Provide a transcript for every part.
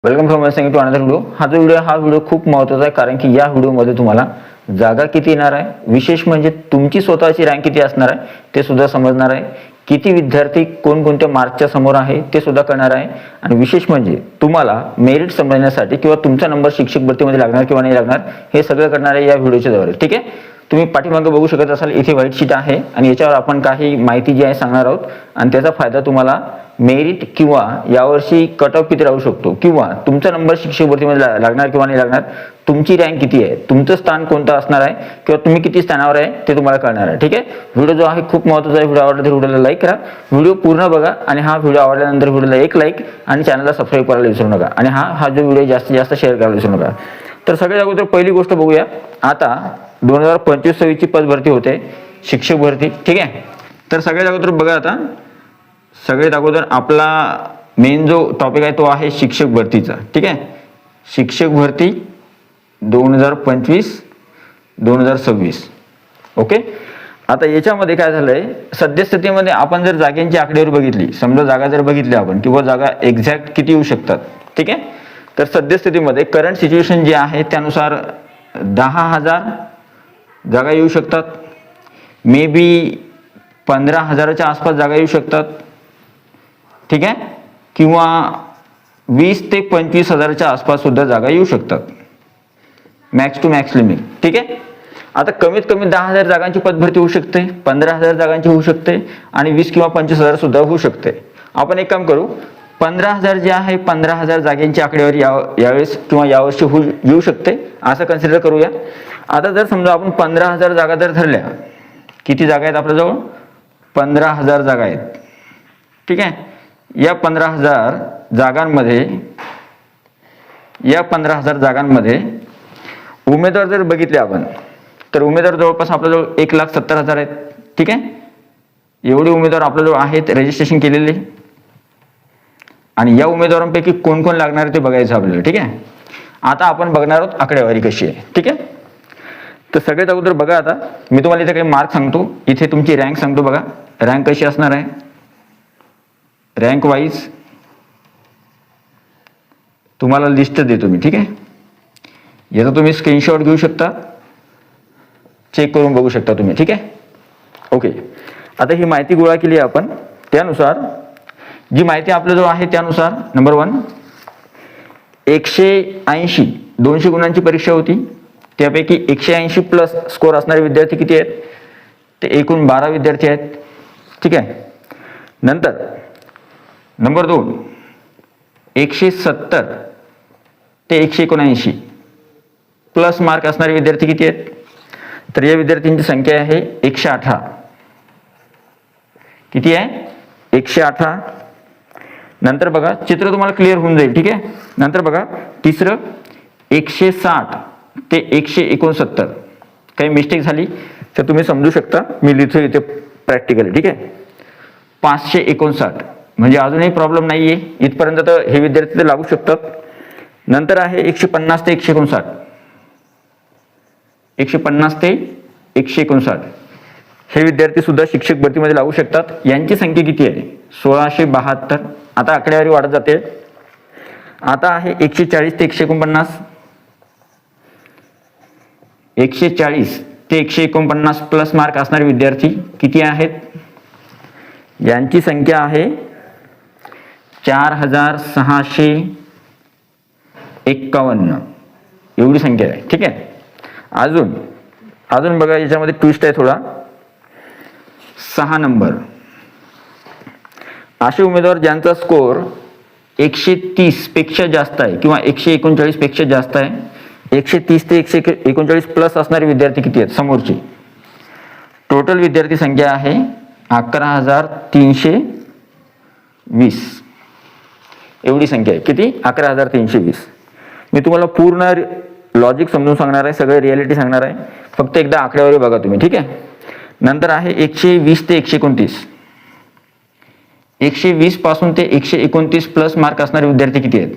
Welcome from to another video. हा video खूप महत्त्वाचा आहे, कारण की या व्हिडिओमध्ये तुम्हाला जागा किती येणार आहे, विशेष म्हणजे तुमची स्वतःची रँक किती असणार आहे ते सुद्धा समजणार आहे. किती विद्यार्थी कोणकोणत्या मार्कच्या समोर आहे ते सुद्धा कळणार आहे. आणि विशेष म्हणजे तुम्हाला मेरिट समजण्यासाठी किंवा तुमचा नंबर शिक्षक भरतीमध्ये लागणार किंवा नाही लागणार हे सगळं करणार आहे या व्हिडिओच्या द्वारे. ठीक आहे, तुम्ही पाठीमागे बघू शकत असाल, इथे व्हाईट शीट आहे आणि याच्यावर आपण काही माहिती जी आहे सांगणार आहोत. आणि त्याचा फायदा तुम्हाला मेरिट किंवा यावर्षी कट ऑफ किती राहू शकतो किंवा तुमचा नंबर शिक्षक भरतीमध्ये लागणार किंवा नाही लागणार, तुमची रँक किती आहे, तुमचं स्थान कोणतं असणार आहे किंवा तुम्ही किती स्थानावर आहे ते तुम्हाला कळणार आहे. ठीक आहे, व्हिडिओ जो आहे खूप महत्त्वाचा आहे. व्हिडिओ आवडला तर व्हिडिओला लाईक करा, व्हिडिओ पूर्ण बघा आणि हा व्हिडिओ आवडल्यानंतर व्हिडिओला एक लाईक आणि चॅनलला सबस्क्राईब करायला विसरू नका. आणि हा जो व्हिडिओ जास्तीत जास्त शेअर करायला विसरू नका. तर सगळ्यात अगोदर पहिली गोष्ट बघूया. आता 2025-26 ची पद भरती होते शिक्षक भरती. ठीक आहे, तर सगळ्यात अगोदर बघा, आता सगळ्यात अगोदर आपला मेन जो टॉपिक आहे तो आहे शिक्षक भरतीचा. ठीक आहे, शिक्षक भरती 2025-2026. ओके, आता याच्यामध्ये काय झालंय, सद्यस्थितीमध्ये आपण जर जागांची आकडेवारी बघितली, समजा जागा जर बघितली आपण किंवा जागा एक्झॅक्ट किती येऊ शकतात. ठीक आहे, तर सद्यस्थितीमध्ये करंट सिच्युएशन जे आहे त्यानुसार 10,000 जागा येऊ शकतात, मे बी 15,000च्या आसपास जागा येऊ शकतात. ठीक आहे, किंवा 20 ते 25,000च्या आसपास सुद्धा जागा येऊ शकतात, मॅक्स टू मॅक्स लिमिट. ठीक आहे, आता कमीत कमी 10,000 जागांची पदभरती होऊ शकते, 15,000 जागांची होऊ शकते आणि 20 किंवा 25,000 सुद्धा होऊ शकते. आपण एक काम करू, 15,000 जे आहे 15,000 जागांची आकडेवारी यावेळेस किंवा यावर्षी येऊ शकते असं कन्सिडर करूया. आता जर समजा आपण 15,000 जागा जर धरल्या, किती जागा आहेत आपल्याजवळ, 15,000 जागा आहेत. ठीक आहे, या 15,000 जागांमध्ये उमेदवार जर बघितले आपण, तर उमेदवार जवळपास आपल्याजवळ 1,70,000 आहेत. ठीक आहे, एवढे उमेदवार आपल्याजवळ आहेत रजिस्ट्रेशन केलेले. आणि या उमेदवारांपैकी कोण कोण लागणार ते बघायचं आपल्याला. ठीक आहे, आता आपण बघणार आहोत आकडेवारी कशी आहे. ठीक आहे, तर सगळ्यात अगोदर बघा, आता मी तुम्हाला इथे काही मार्क सांगतो, इथे तुमची रँक सांगतो. बघा रँक कशी असणार आहे, रँक वाईज तुम्हाला लिस्ट देतो मी. ठीक आहे, याचा तुम्ही स्क्रीनशॉट घेऊ शकता, चेक करून बघू शकता तुम्ही. ठीक आहे, ओके. आता ही माहिती गोळा केली आहे आपण, त्यानुसार जी माहिती आपल्याजवळ आहे त्यानुसार नंबर 1, 180 200 गुणांची परीक्षा होती, त्यापैकी 180 प्लस स्कोर असणारे विद्यार्थी किती आहेत, ते एकूण 12 विद्यार्थी आहेत. ठीक आहे, नंतर नंबर 2, 170 ते 179 प्लस मार्क असणारे विद्यार्थी किती आहेत, तर या विद्यार्थ्यांची संख्या आहे 118. किती आहे, 118. नंतर बघा, चित्र तुम्हाला क्लिअर होऊन जाईल. ठीक आहे, नंतर बघा तिसरं, 160 ते 169. काही मिस्टेक झाली तर तुम्ही समजू शकता, मी लिहितो इथे प्रॅक्टिकली. ठीक आहे, 559 म्हणजे अजूनही प्रॉब्लेम नाहीये इथपर्यंत, तर हे विद्यार्थी ते लागू शकतात. नंतर आहे 150 ते 159, 150 ते 159 हे विद्यार्थी सुद्धा शिक्षक भरतीमध्ये लागू शकतात. यांची संख्या किती आहे, 1672. आता आकडेवारी वाढत जाते. आता आहे 140 ते 149, 140 ते 149 प्लस मार्क असणारे विद्यार्थी किती आहेत, यांची संख्या आहे 4,651 एवढी संख्या आहे. ठीक आहे, अजून बघा, याच्यामध्ये ट्विस्ट आहे थोडा. 6 नंबर असे उमेदवार ज्यांचा स्कोर 130 पेक्षा जास्त आहे किंवा 139 पेक्षा जास्त आहे, 130 ते 139 प्लस असणारे विद्यार्थी किती आहेत समोरचे, टोटल विद्यार्थी संख्या आहे 11,320 एवढी संख्या आहे. किती, 11,320. मी तुम्हाला पूर्ण लॉजिक समजून सांगणार आहे, सगळे रियालिटी सांगणार आहे, फक्त एकदा आकडेवारी बघा तुम्ही. ठीक आहे, नंतर आहे 120 ते 129, 120 पासून ते 129 प्लस मार्क असणारे विद्यार्थी किती आहेत,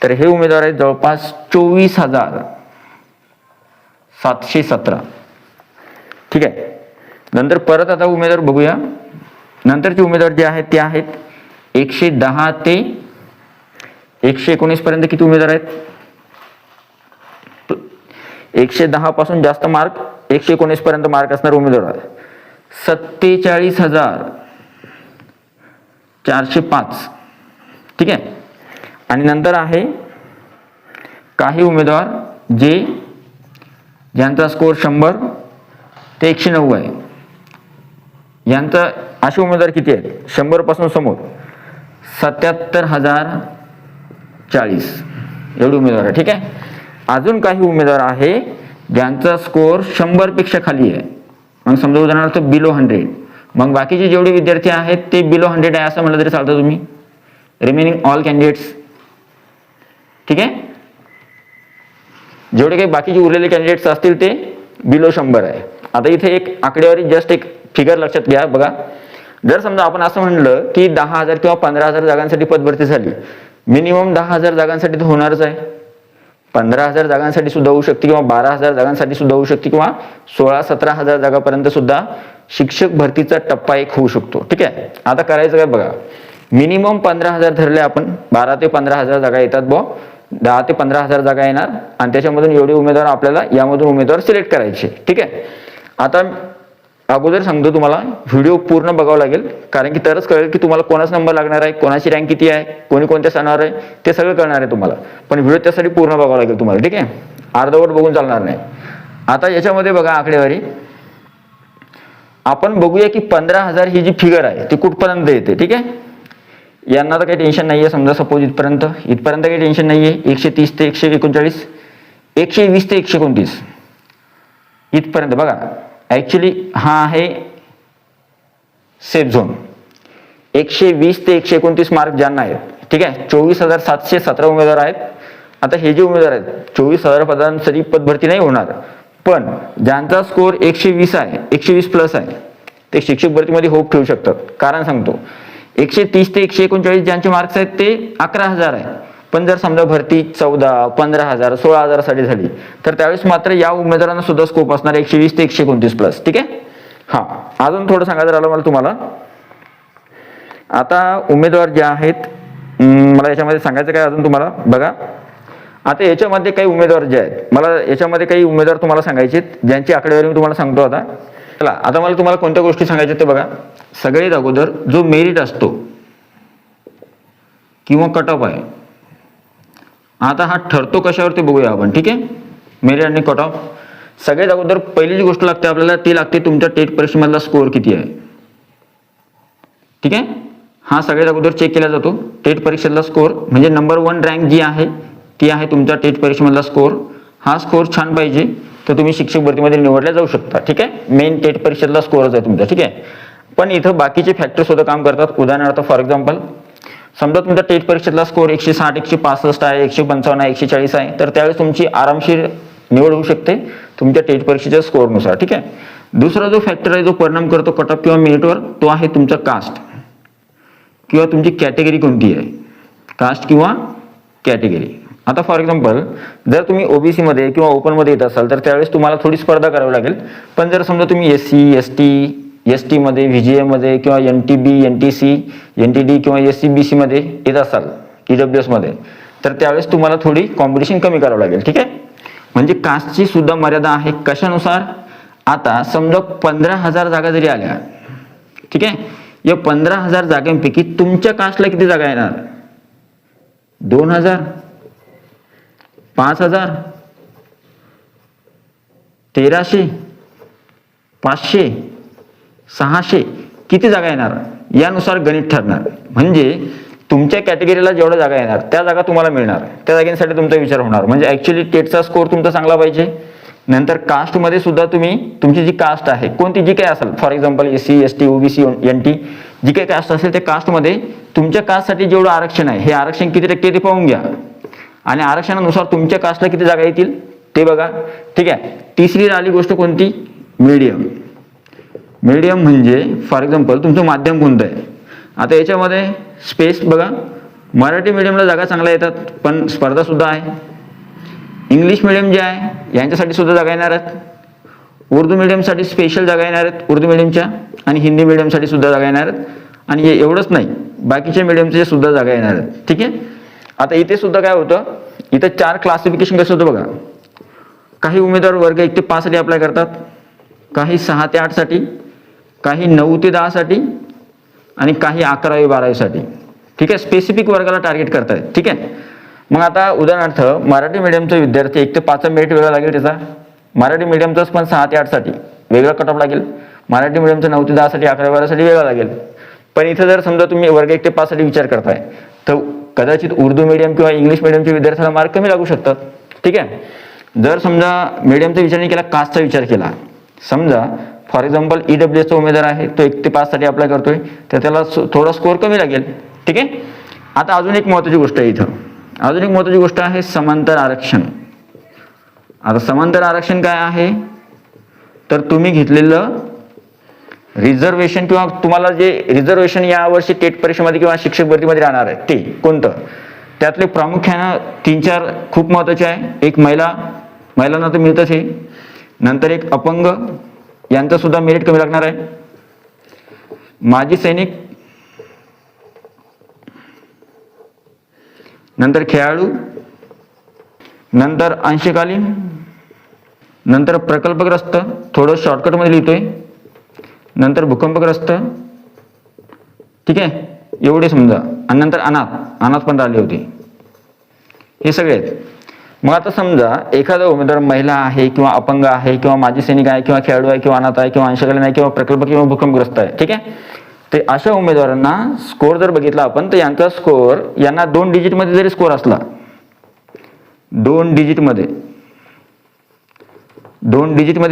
तर हे उमेदवार आहेत जवळपास 24,717. ठीक आहे, नंतर परत आता उमेदवार बघूया. नंतरचे उमेदवार जे आहेत ते आहेत 110 ते 119 पर्यंत किती उमेदवार आहेत? 110 पासून जास्त मार्क, 119 पर्यंत मार्क असणारे उमेदवार 47,405. ठीक आहे. आणि नंतर आहे काही उमेदवार ज्यांचा स्कोर 100 ते 109 आहे. यांचा असे उमेदवार किती आहेत? 100 पासून समोर 77,040 एवढे उमेदवार आहे. ठीक आहे. अजून काही उमेदवार आहे ज्यांचा स्कोर 100 पेक्षा खाली आहे. मग समजा उदाहरणार्थ बिलो 100. मग बाकीचे जेवढे विद्यार्थी आहेत ते बिलो 100 आहे असं म्हणलं तरी चालतं तुम्ही. Remaining all candidates. ठीक आहे. जेवढे काही बाकीचे उरलेले कॅन्डिडेट्स असतील ते बिलो 100 आहे. आता इथे एक आकडेवारी जस्ट एक फिगर लक्षात घ्या. बघा, जर समजा आपण असं म्हणलं की 10,000 किंवा 15,000 जागांसाठी पदभरती झाली, मिनिमम 10,000 जागांसाठी तर होणारच आहे. 15,000 जागांसाठी सुद्धा होऊ शकते किंवा 12,000 जागांसाठी सुद्धा होऊ शकते किंवा 16-17,000 जागापर्यंत सुद्धा शिक्षक भरतीचा टप्पा एक होऊ शकतो. ठीक आहे. आता करायचं काय बघा, मिनिमम 15,000 धरले आपण, 12 ते 15,000 जागा येतात बुवा, 10 ते 15,000 जागा येणार आणि त्याच्यामधून एवढे उमेदवार आपल्याला यामधून उमेदवार सिलेक्ट करायचे. ठीक आहे. आता अगोदर सांगतो तुम्हाला व्हिडिओ पूर्ण बघावं लागेल, कारण की तरच कळेल की तुम्हाला कोणाचा नंबर लागणार आहे, कोणाची रँक किती आहे, कोणी कोणत्या स्थानावर आहे, ते सगळं कळणार आहे तुम्हाला. पण व्हिडिओ त्यासाठी पूर्ण बघावं लागेल तुम्हाला. ठीक आहे. अर्धवट बघून चालणार नाही. आता याच्यामध्ये बघा आकडेवारी, आपण बघूया की 15,000 ही जी फिगर आहे ती कुठपर्यंत येते. ठीक आहे. यांना तर काही टेन्शन नाहीये. समजा सपोज इथपर्यंत काही टेन्शन नाहीये. 130 ते 139, 120 ते 129 इथपर्यंत बघा. ऍक्च्युली हा आहे सेफ झोन. 120 ते 129 मार्क ज्यांना आहेत. ठीक आहे. 24,717 उमेदवार आहेत. आता हे जे उमेदवार आहेत 24,000 पदांसाठी पदभरती नाही होणार, पण ज्यांचा स्कोर 120 आहे, 120 प्लस आहे, ते शिक्षक भरतीमध्ये होप ठेवू शकतात. कारण सांगतो, 130 ते 139 ज्यांचे मार्क्स आहेत ते 11,000 आहे. पण जर समजा भरती 14, 15,000, 16,000 साठी झाली तर त्यावेळेस मात्र या उमेदवारांना सुद्धा स्कोप असणार 120 ते 129 प्लस. ठीक आहे. हा, अजून थोडं सांगायचं राहिलं मला तुम्हाला. आता उमेदवार जे आहेत, मला याच्यामध्ये सांगायचं काय अजून तुम्हाला बघा. आता याच्यामध्ये काही उमेदवार जे आहेत, मला याच्यामध्ये काही उमेदवार तुम्हाला सांगायचे ज्यांची आकडेवारी मी तुम्हाला सांगतो. आता चला, आता मला तुम्हाला कोणत्या गोष्टी सांगायच्या ते बघा. सगळ्यात अगोदर जो मेरिट असतो किंवा कट ऑफ आहे, आता हा ठरतो कशावर ते बघूया आपण. ठीक आहे. मेरिट आणि कट ऑफ. सगळ्यात अगोदर पहिली जी गोष्ट लागते आपल्याला ती लागते तुमच्या टेट परीक्षेमधला स्कोअर किती आहे. ठीक आहे. हा सगळ्यात अगोदर चेक केला जातो. टेट परीक्षेतला स्कोअर म्हणजे नंबर 1 रँक जी आहे ती आहे तुमच्या टेट परीक्षेमधला स्कोअर. हा स्कोअर छान पाहिजे तर तुम्ही शिक्षक भरतीमध्ये निवडल्या जाऊ शकता. ठीक आहे. मेन टेट परीक्षेतला स्कोअरच आहे तुमचा. ठीक आहे. पण इथं बाकीचे फॅक्टर सुद्धा काम करतात. उदाहरणार्थ फॉर एक्झाम्पल, समजा तुमचा टेट परीक्षेतला स्कोअर 160, 165 आहे, 155 आहे, 140 आहे, तर त्यावेळेस तुमची आरामशीर निवड होऊ शकते तुमच्या टेट परीक्षेच्या स्कोअरनुसार. ठीक आहे. दुसरा जो फॅक्टर आहे जो परिणाम करतो कट ऑफ किंवा मेरिटवर, तो आहे तुमचा कास्ट किंवा तुमची कॅटेगरी कोणती आहे. कास्ट किंवा कॅटेगरी. आता फॉर एक्झाम्पल, जर तुम्ही ओबीसी मध्ये किंवा ओपन मध्ये येत असाल तर त्यावेळेस तुम्हाला थोडी स्पर्धा करावी लागेल. पण जर समजा तुम्ही SC, ST, ST मध्ये, VGA मध्ये किंवा NTB, NTC, NTD किंवा SC-BC मध्ये येत असाल, EWS मध्ये, तर त्यावेळेस तुम्हाला थोडी कॉम्पिटिशन कमी करावं लागेल. ठीक आहे. म्हणजे कास्टची सुद्धा मर्यादा आहे. कशानुसार? आता समजा 15,000 जागा जरी आल्या, ठीक आहे, या 15,000 जागांपैकी तुमच्या कास्टला किती जागा येणार? 2,000, 5,000, 1,300, 500, 600 किती जागा येणार यानुसार गणित ठरणार. म्हणजे तुमच्या कॅटेगरीला जेवढ्या जागा येणार त्या जागा तुम्हाला मिळणार, त्या जागांसाठी तुमचा विचार होणार. म्हणजे ऍक्च्युअली टेटचा स्कोअर तुमचा चांगला पाहिजे. नंतर कास्टमध्ये सुद्धा तुम्ही तुमची जी कास्ट आहे कोणती जी काही असेल, for example SC, ST, OBC, NT जी काही कास्ट असेल त्या कास्टमध्ये तुमच्या कास्टसाठी जेवढं आरक्षण आहे हे आरक्षण किती टक्के ते पाहून घ्या आणि आरक्षणानुसार तुमच्या कास्टला किती जागा येतील ते बघा. ठीक आहे. तिसरी आली गोष्ट कोणती? मीडियम. मीडियम म्हणजे फॉर एक्झाम्पल तुमचं माध्यम कोणतं आहे. आता याच्यामध्ये स्पेस बघा, मराठी मीडियमला जागा चांगल्या येतात पण स्पर्धा सुद्धा आहे. इंग्लिश मीडियम जे आहे यांच्यासाठी सुद्धा जागा येणार आहेत. उर्दू मीडियमसाठी स्पेशल जागा येणार आहेत उर्दू मीडियमच्या, आणि हिंदी मीडियमसाठी सुद्धा जागा येणार आहेत. आणि एवढंच नाही, बाकीच्या मीडियमच्या सुद्धा जागा येणार आहेत. ठीक आहे. आता इथे सुद्धा काय होतं, इथं 4 क्लासिफिकेशन कसं होतं बघा. काही उमेदवार वर्ग 1 ते 5 साठी अप्लाय करतात, काही 6 ते 8 साठी, काही 9 ते 10 साठी आणि काही 11वी 12वी साठी. ठीक आहे, स्पेसिफिक वर्गाला टार्गेट करतायत. ठीक आहे, मग आता उदाहरणार्थ मराठी मीडियमचा विद्यार्थी 1 ते 5चा मेरिट वेगळा लागेल त्याचा, मराठी मीडियमचाच पण 6 ते 8 साठी वेगळा कट ऑफ लागेल, मराठी मीडियमचा 9 ते 10 साठी 11वी 12वी साठी वेगळा लागेल. पण इथं जर समजा तुम्ही वर्ग 1 ते 5 साठी विचार करताय तर कदाचित उर्दू मीडियम किंवा इंग्लिश मीडियमच्या विद्यार्थ्याला मार्क कमी लागू शकतात. ठीक आहे, जर समजा मीडियमचा विचार नाही केला, कास्टचा विचार केला, समजा फॉर एक्झाम्पल EWSचा उमेदवार आहे, तो 1 ते 5 साठी अप्लाय करतोय, तर त्याला थोडा स्कोअर कमी लागेल. ठीक आहे, आता अजून एक महत्त्वाची गोष्ट आहे इथं, अजून एक महत्त्वाची गोष्ट आहे समांतर आरक्षण. आता समांतर आरक्षण काय आहे, तर तुम्ही घेतलेलं रिझर्वेशन किंवा तुम्हाला जे रिझर्वेशन यावर्षी टेट परीक्षेमध्ये किंवा शिक्षक भरतीमध्ये राहणार आहे ते कोणतं, त्यातले प्रामुख्यानं 3-4 खूप महत्त्वाचे आहे. एक महिलांना तर मिळतंच हे, नंतर एक अपंग यांचं सुद्धा मेरिट कमी लागणार आहे, माजी सैनिक, नंतर खेळाडू, नंतर अंशकालीन, नंतर प्रकल्पग्रस्त, थोडं शॉर्टकटमध्ये लिहितोय, नंतर भूकंपग्रस्त. ठीक आहे, एवढे समजा, आणि नंतर अनाथ पण राहिले होते. हे सगळे आहेत. मग आता समजा एखादा उमेदवार महिला आहे किंवा अपंग आहे किंवा माजी सैनिक आहे किंवा खेळाडू आहे किंवा अनाथ आहे किंवा अंशकालीन आहे किंवा प्रकल्प किंवा भूकंपग्रस्त आहे. ठीक आहे, ते अशा उमेदवारांना स्कोअर जर बघितला आपण तर यांचा स्कोअर, यांना 2 डिजिटमध्ये जरी स्कोअर असला, 2 डिजिटमध्ये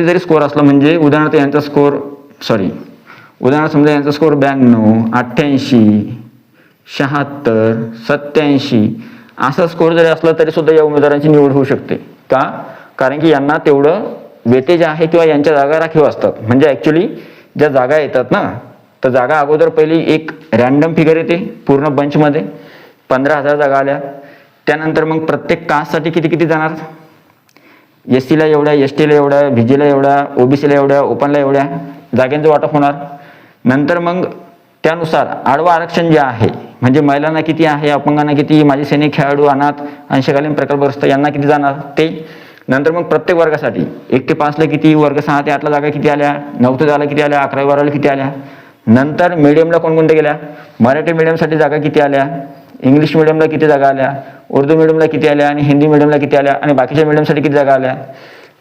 जरी स्कोअर असला, म्हणजे उदाहरणार्थ यांचा स्कोअर उदाहरणार्थ समजा यांचा स्कोअर 92, 88, 76, 87 असा स्कोअर जरी असला तरी सुद्धा या उमेदवारांची निवड होऊ शकते. का? कारण की यांना तेवढं वेटेज आहे किंवा यांच्या जागा राखीव असतात. म्हणजे ऍक्च्युली ज्या जागा येतात ना, तर जागा अगोदर पहिली एक रॅन्डम फिगर येते पूर्ण बंचमध्ये, 15,000 जागा आल्या. त्यानंतर मग प्रत्येक कास्टसाठी किती जाणार, SCला एवढ्या, STला एवढ्या, VGला एवढ्या, OBCला एवढ्या, ओपनला एवढ्या जागांचं वाटप होणार. नंतर मग त्यानुसार आडवं आरक्षण जे आहे, म्हणजे महिलांना किती आहे, अपंगांना किती, माजी सैनिक, खेळाडू, अनाथ, अंशकालीन, प्रकल्पग्रस्त यांना किती जाणार ते. नंतर मग प्रत्येक वर्गासाठी 1 ते 5ला किती, वर्ग 6 ते 8ला जागा किती आल्या, 9 ते 10ला किती आल्या, 11वी 12वीला किती आल्या. नंतर मीडियमला कोणकोणत्या गेल्या, मराठी मीडियमसाठी जागा किती आल्या, इंग्लिश मीडियमला किती जागा आल्या, उर्दू मीडियमला किती आल्या आणि हिंदी मीडियमला किती आल्या आणि बाकीच्या मीडियमसाठी किती जागा आल्या,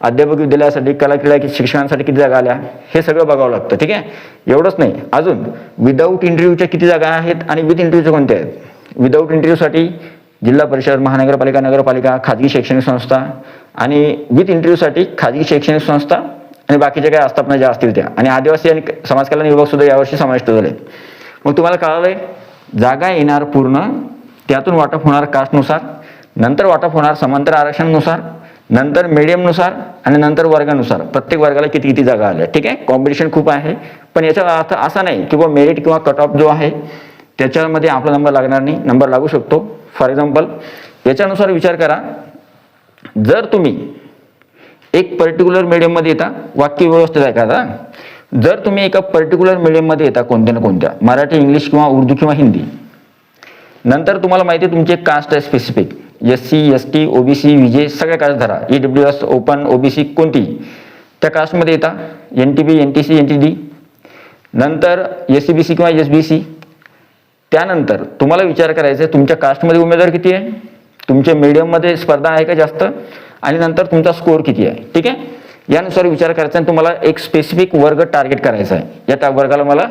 अध्यापक विद्यालयासाठी, कला क्रीडा शिक्षणासाठी किती जागा आल्या, हे सगळं बघावं लागतं. ठीक आहे, एवढंच नाही, अजून विदाऊट इंटरव्ह्यूच्या किती जागा आहेत आणि विथ इंटरव्ह्यूच्या कोणत्या आहेत. विदाऊट इंटरव्ह्यूसाठी जिल्हा परिषद, महानगरपालिका, नगरपालिका, खाजगी शैक्षणिक संस्था, आणि विथ इंटरव्ह्यूसाठी खाजगी शैक्षणिक संस्था आणि बाकीच्या काही आस्थापना ज्या असतील त्या, आणि आदिवासी आणि समाज कल्याण विभाग सुद्धा यावर्षी समाविष्ट झाले. मग तुम्हाला कळालंय, जागा येणार पूर्ण, त्यातून वाटप होणार कास्टनुसार, नंतर वाटप होणार समांतर आरक्षणानुसार, नंतर मीडियमनुसार आणि नंतर वर्गानुसार, प्रत्येक वर्गाला किती जागा आल्या. ठीक आहे, कॉम्पिटिशन खूप आहे, पण याचा अर्थ असा नाही की मेरिट किंवा कट ऑफ जो आहे त्याच्यामध्ये आपला नंबर लागणार नाही, नंबर लागू शकतो. फॉर एक्झाम्पल याच्यानुसार विचार करा, जर तुम्ही एक पर्टिक्युलर मीडियममध्ये येता, वाक्य व्यवस्थित आहे का, जर तुम्ही एका पर्टिक्युलर मीडियममध्ये येता कोणत्या ना कोणत्या, मराठी, इंग्लिश किंवा उर्दू किंवा हिंदी, नंतर तुम्हाला माहिती आहे तुमची एक कास्ट आहे specific, SC, ST, OBC, VJ सगळ्या कास्ट धरा, EWS, ओपन, OBC कोणती, त्या कास्टमध्ये येता, NTB, NTC, NTD, नंतर SCBC किंवा SBC. त्यानंतर तुम्हाला विचार करायचा आहे तुमच्या कास्टमध्ये उमेदवार किती आहे, तुमच्या मीडियममध्ये स्पर्धा आहे का जास्त, आणि नंतर तुमचा स्कोअर किती आहे. ठीक आहे, यानुसार विचार करायचा आणि तुम्हाला एक स्पेसिफिक वर्ग टार्गेट करायचा आहे. या त्या वर्गाला मला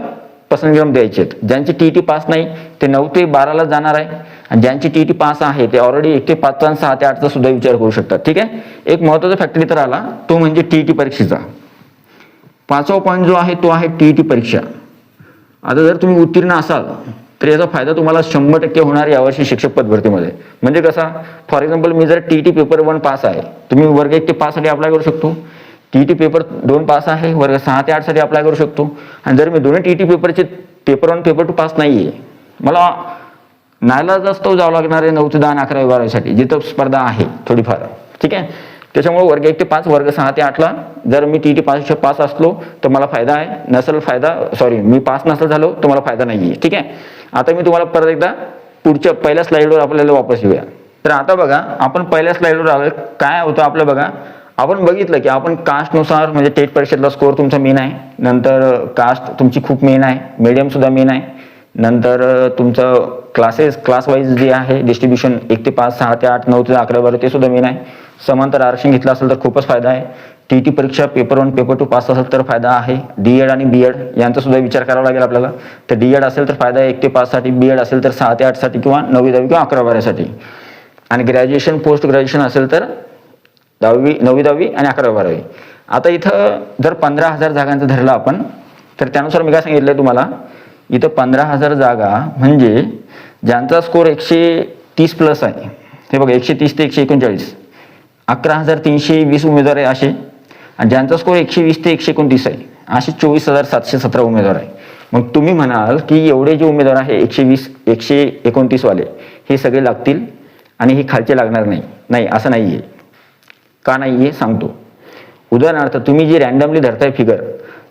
पसंती द्यायचे आहेत. ज्यांची TET पास नाही ते 9 ते 12ला जाणार आहे, आणि ज्यांची TET पास आहे ते ऑलरेडी 1 ते 5चा आणि 6 ते 8चा सुद्धा विचार करू शकतात. ठीक आहे, एक महत्त्वाचा फॅक्टर इथं आला, तो म्हणजे TET परीक्षेचा 5वा पॉईंट जो आहे तो आहे TET परीक्षा. आता जर तुम्ही उत्तीर्ण असाल तर याचा फायदा तुम्हाला 100% होणार यावर्षी शिक्षक पद भरतीमध्ये. म्हणजे कसा, फॉर एक्झाम्पल मी जर TET पेपर 1 पास आहे, तुम्ही वर्ग 1 ते 5 साठी अप्लाय करू शकतो. TET पेपर 2 पास आहे, वर्ग 6 ते 8 साठी अप्लाय करू शकतो. आणि जर मी दोन्ही TET पेपरचे पेपर 1 पेपर 2 पास नाही आहे, मला नाईलाजास्तव जावं लागणार आहे 9 ते 10 आणि 11वी 12वी साठी, जिथं स्पर्धा आहे थोडीफार. ठीक आहे, त्याच्यामुळे वर्ग 1 ते 5, वर्ग 6 ते 8ला जर मी TET पास असलो तर मला फायदा आहे, नसेल फायदा, मी पास नसेल झालो तर मला फायदा नाही आहे. ठीक आहे, आता मी तुम्हाला परत एकदा पुढच्या पहिल्या स्लाइडवर आपल्याला वापस येऊया. तर आता बघा आपण पहिल्या स्लाइडवर आलोय. काय होतं आपलं बघा, आपण बघितलं की आपण कास्टनुसार म्हणजे टेट परीक्षेतला स्कोअर तुमचा मेन आहे, नंतर कास्ट तुमची खूप मेन आहे, मीडियम सुद्धा मेन आहे, नंतर तुमचं क्लास वाईज जे आहे डिस्ट्रीब्युशन 1 ते 5, 6 ते 8, 9 ते 11, 12 ते सुद्धा मेन आहे. समांतर आरक्षण घेतलं असेल तर खूपच फायदा आहे. टीटी परीक्षा पेपर 1 पेपर 2 पास असेल तर फायदा आहे. डीएड आणि बीएड यांचा सुद्धा विचार करावा लागेल आपल्याला. तर डीएड असेल तर फायदा आहे 1 ते 5 साठी, बीएड असेल तर 6 ते 8 साठी किंवा 9वी 10वी किंवा 11वी 12वी साठी, आणि ग्रॅज्युएशन पोस्ट ग्रॅज्युएशन असेल तर 9वी 10वी आणि 11वी 12वी. आता इथं जर 15,000 जागांचं धरलं आपण, तर त्यानुसार मी काय सांगितलंय तुम्हाला, इथं 15,000 जागा म्हणजे ज्यांचा स्कोर 130 प्लस आहे, हे बघा 130 ते 139, 11,320 उमेदवार आहे असे, आणि ज्यांचा स्कोर 120 ते 129 आहे असे 24,717 उमेदवार आहे. मग तुम्ही म्हणाल की एवढे जे उमेदवार आहे 120 129 वाले हे सगळे लागतील आणि हे खालचे लागणार नाही. नाही, असं नाही आहे. का नाही आहे सांगतो. उदाहरणार्थ तुम्ही जे रॅन्डमली धरताय फिगर,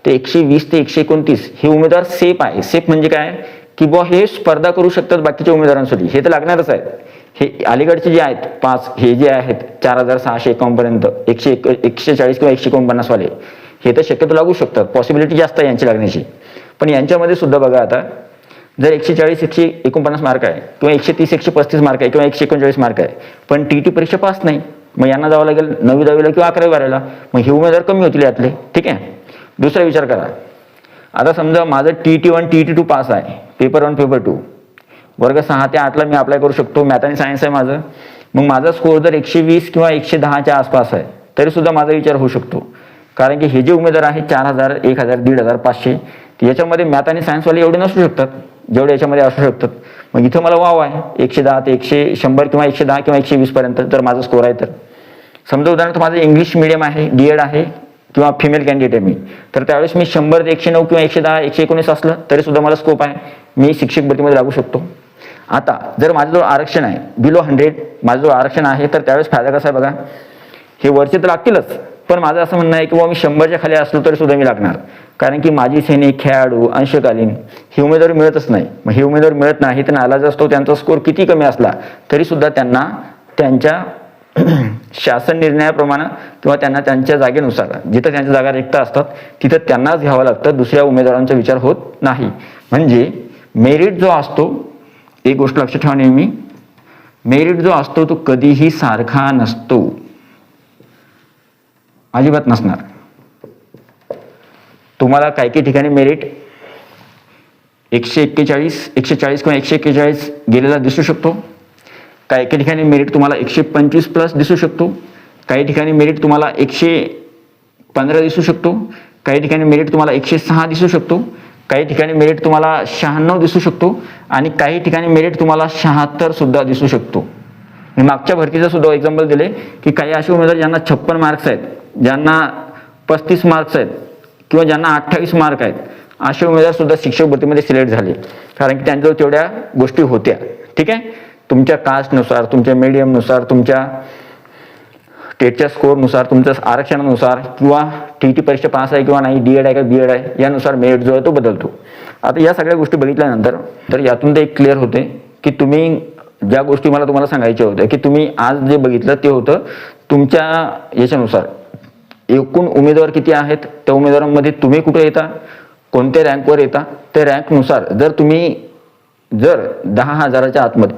ते 120 ते 129 हे उमेदवार सेफ आहे. सेफ म्हणजे काय की बुवा हे स्पर्धा करू शकतात बाकीच्या उमेदवारांसाठी, हे तर लागणारच आहे. हे अलीकडचे जे आहेत 5, हे जे आहेत 4,651 पर्यंत 140 किंवा 149 वाले, हे तर शक्यतो लागू शकतात, पॉसिबिलिटी जास्त आहे यांची लागण्याची. पण यांच्यामध्ये सुद्धा बघा, आता जर 140 149 मार्क आहे किंवा 130 135 मार्क आहे किंवा 139 मार्क आहे, पण टीटी परीक्षा पास नाही, मग यांना जावं लागेल 9वी 10वीला किंवा 11वी 12वीला. मग हे उमेदवार कमी होतील यातले. ठीक आहे. दुसरा विचार करा. आता समजा माझं TT1 TT2 पास आहे, पेपर 1 पेपर 2, वर्ग 6 ते 8ला मी अप्लाय करू शकतो, मॅथ आणि सायन्स आहे माझं. मग माझा स्कोअर जर 120 किंवा 110च्या आसपास आहे तरी सुद्धा माझा विचार होऊ शकतो, कारण की हे जे उमेदवार आहेत 4,000 1,000 1,500 500, याच्यामध्ये मॅथ आणि सायन्सवाले एवढे नसू शकतात जेवढे याच्यामध्ये असू शकतात. मग इथं मला वाव आहे 110 ते 100 किंवा 110 किंवा 120 पर्यंत जर माझा स्कोअर आहे. तर समजा उदाहरणार्थ माझं इंग्लिश मीडियम आहे, डीएड आहे किंवा फिमेल कॅन्डिडेट आहे मी, तर त्यावेळेस मी 100 ते 109 किंवा 110 119 असलं तरी सुद्धा मला स्कोप आहे, मी शिक्षक भरतीमध्ये लागू शकतो. आता जर माझं आरक्षण आहे बिलो 100, माझं आरक्षण आहे, तर त्यावेळेस फायदा कसा आहे बघा, हे वरचे तर लागतीलच, पण माझं असं म्हणणं आहे की मी 100च्या खाली असलो तरी सुद्धा मी लागणार, कारण की माझी सैनिक, खेळाडू, अंशकालीन ही उमेदवारी मिळतच नाही. मग ही उमेदवारी मिळत नाही तर नालाज असतो, त्यांचा स्कोर किती कमी असला तरी सुद्धा त्यांना त्यांच्या शासन निर्णयाप्रमाणे किंवा त्यांना त्यांच्या जागेनुसार, जिथं त्यांच्या जागा रिक्त असतात तिथं त्यांनाच घ्यावं लागतं, दुसऱ्या उमेदवारांचा विचार होत नाही. म्हणजे मेरिट जो असतो, एक गोष्ट लक्षात ठेवा नेहमी, मेरिट जो असतो तो कधीही सारखा नसतो, अजिबात नसणार. तुम्हाला काही ठिकाणी मेरिट 141 140 किंवा 141 गेलेला दिसू शकतो, काही ठिकाणी मेरिट तुम्हाला 125 प्लस दिसू शकतो, काही ठिकाणी मेरिट तुम्हाला 115 दिसू शकतो, काही ठिकाणी मेरिट तुम्हाला 106 दिसू शकतो, काही ठिकाणी मेरिट तुम्हाला 96 दिसू शकतो, आणि काही ठिकाणी मेरिट तुम्हाला 76 सुद्धा दिसू शकतो. मी मागच्या भरतीचं सुद्धा एक्झाम्पल दिले की काही असे उमेदवार ज्यांना 56 मार्क्स आहेत, ज्यांना 35 मार्क्स आहेत किंवा ज्यांना 28 मार्क आहेत, असे उमेदवार सुद्धा शिक्षक भरतीमध्ये सिलेक्ट झाले, कारण की त्यांच्याजवळ तेवढ्या गोष्टी होत्या. ठीक आहे. तुमच्या कास्टनुसार, तुमच्या मीडियमनुसार, तुमच्या टेटच्या स्कोअरनुसार, तुमच्या आरक्षणानुसार किंवा टीटी परीक्षा पास आहे किंवा नाही, डीएड आहे का बीएड आहे, यानुसार मेरिट जो आहे तो बदलतो. आता या सगळ्या गोष्टी बघितल्यानंतर तर यातून ते एक क्लिअर होते की तुम्ही ज्या गोष्टी मला तुम्हाला सांगायच्या होत्या की तुम्ही आज जे बघितलं ते होतं तुमच्या याच्यानुसार एकूण उमेदवार किती आहेत, त्या उमेदवारांमध्ये तुम्ही कुठे येता, कोणत्या रँकवर येता, त्या रँकनुसार जर तुम्ही 10,000च्या आतमध्ये,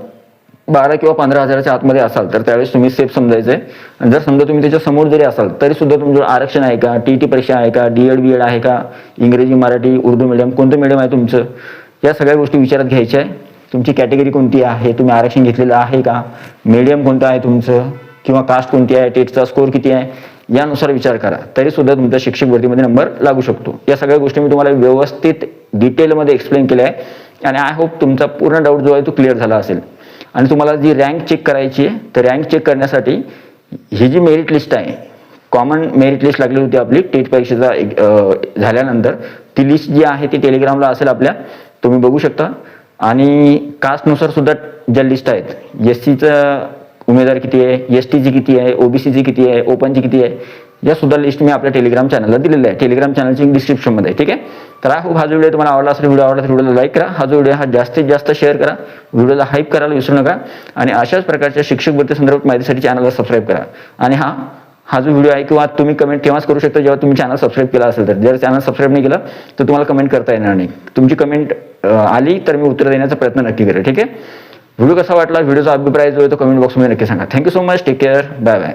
12 किंवा 15,000च्या आतमध्ये असाल तर त्यावेळेस तुम्ही सेफ समजायचंय. आणि जर समजा तुम्ही त्याच्या समोर जरी असाल तरी सुद्धा तुमचं आरक्षण आहे का, टीटी परीक्षा आहे का, डीएड बीएड आहे का, इंग्रजी मराठी उर्दू मीडियम कोणतं मीडियम आहे तुमचं, या सगळ्या गोष्टी विचारात घ्यायच्या आहे. तुमची कॅटेगरी कोणती आहे, तुम्ही आरक्षण घेतलेलं आहे का, मीडियम कोणतं आहे तुमचं, किंवा कास्ट कोणती आहे, टेटचा स्कोअर किती आहे, यानुसार विचार करा, तरी सुद्धा तुमच्या शिक्षक भरतीमध्ये नंबर लागू शकतो. या सगळ्या गोष्टी मी तुम्हाला व्यवस्थित डिटेलमध्ये एक्सप्लेन केल्या आहे, आणि आय होप तुमचा पूर्ण डाऊट जो आहे तो क्लिअर झाला असेल. आणि तुम्हाला जी रँक चेक करायची आहे, तर रँक चेक करण्यासाठी ही जी मेरिट लिस्ट आहे, कॉमन मेरिट लिस्ट लागली होती आपली टेट परीक्षेचा झाल्यानंतर, ती लिस्ट जी आहे ती टेलिग्रामला असेल आपल्या, तुम्ही बघू शकता. आणि कास्टनुसार सुद्धा ज्या लिस्ट आहेत, SCचं उमेदवार किती आहे, एसटीची किती आहे, ओबीसीची किती आहे, ओपनची किती आहे, या सुद्धा लिस्ट मी आपल्या टेलिग्राम चॅनलला दिलेल्या आहे. टेलिग्राम चॅनलची डिस्क्रिप्शनमध्ये आहे. ठीक आहे. तर आय होप हा जो व्हिडिओ तुम्हाला आवडला असेल. व्हिडिओ आवडला तर व्हिडिओला लाईक करा. हा जो व्हिडिओ हा जास्तीत जास्त शेअर करा. व्हिडिओला हाईप करायला विसरू नका. आणि अशाच प्रकारच्या शिक्षक भरती संदर्भात माहितीसाठी चॅनलला सबस्क्राईब करा. आणि हा जो व्हिडिओ आहे किंवा तुम्ही कमेंट केव्हाच करू शकता जेव्हा तुम्ही चॅनल सबस्क्राईब केला असेल तर. जर चॅनल सबस्क्राईब नाही केलं तर तुम्हाला कमेंट करता येणार नाही. तुमची कमेंट आली तर मी उत्तर देण्याचा प्रयत्न नक्की करेन. ठीक आहे. व्हिडिओ कसा वाटला, व्हिडिओचा अभिप्राय जो आहे तो कमेंट बॉक्समध्ये नक्की सांगा. Thank you so much. Take care. Bye bye.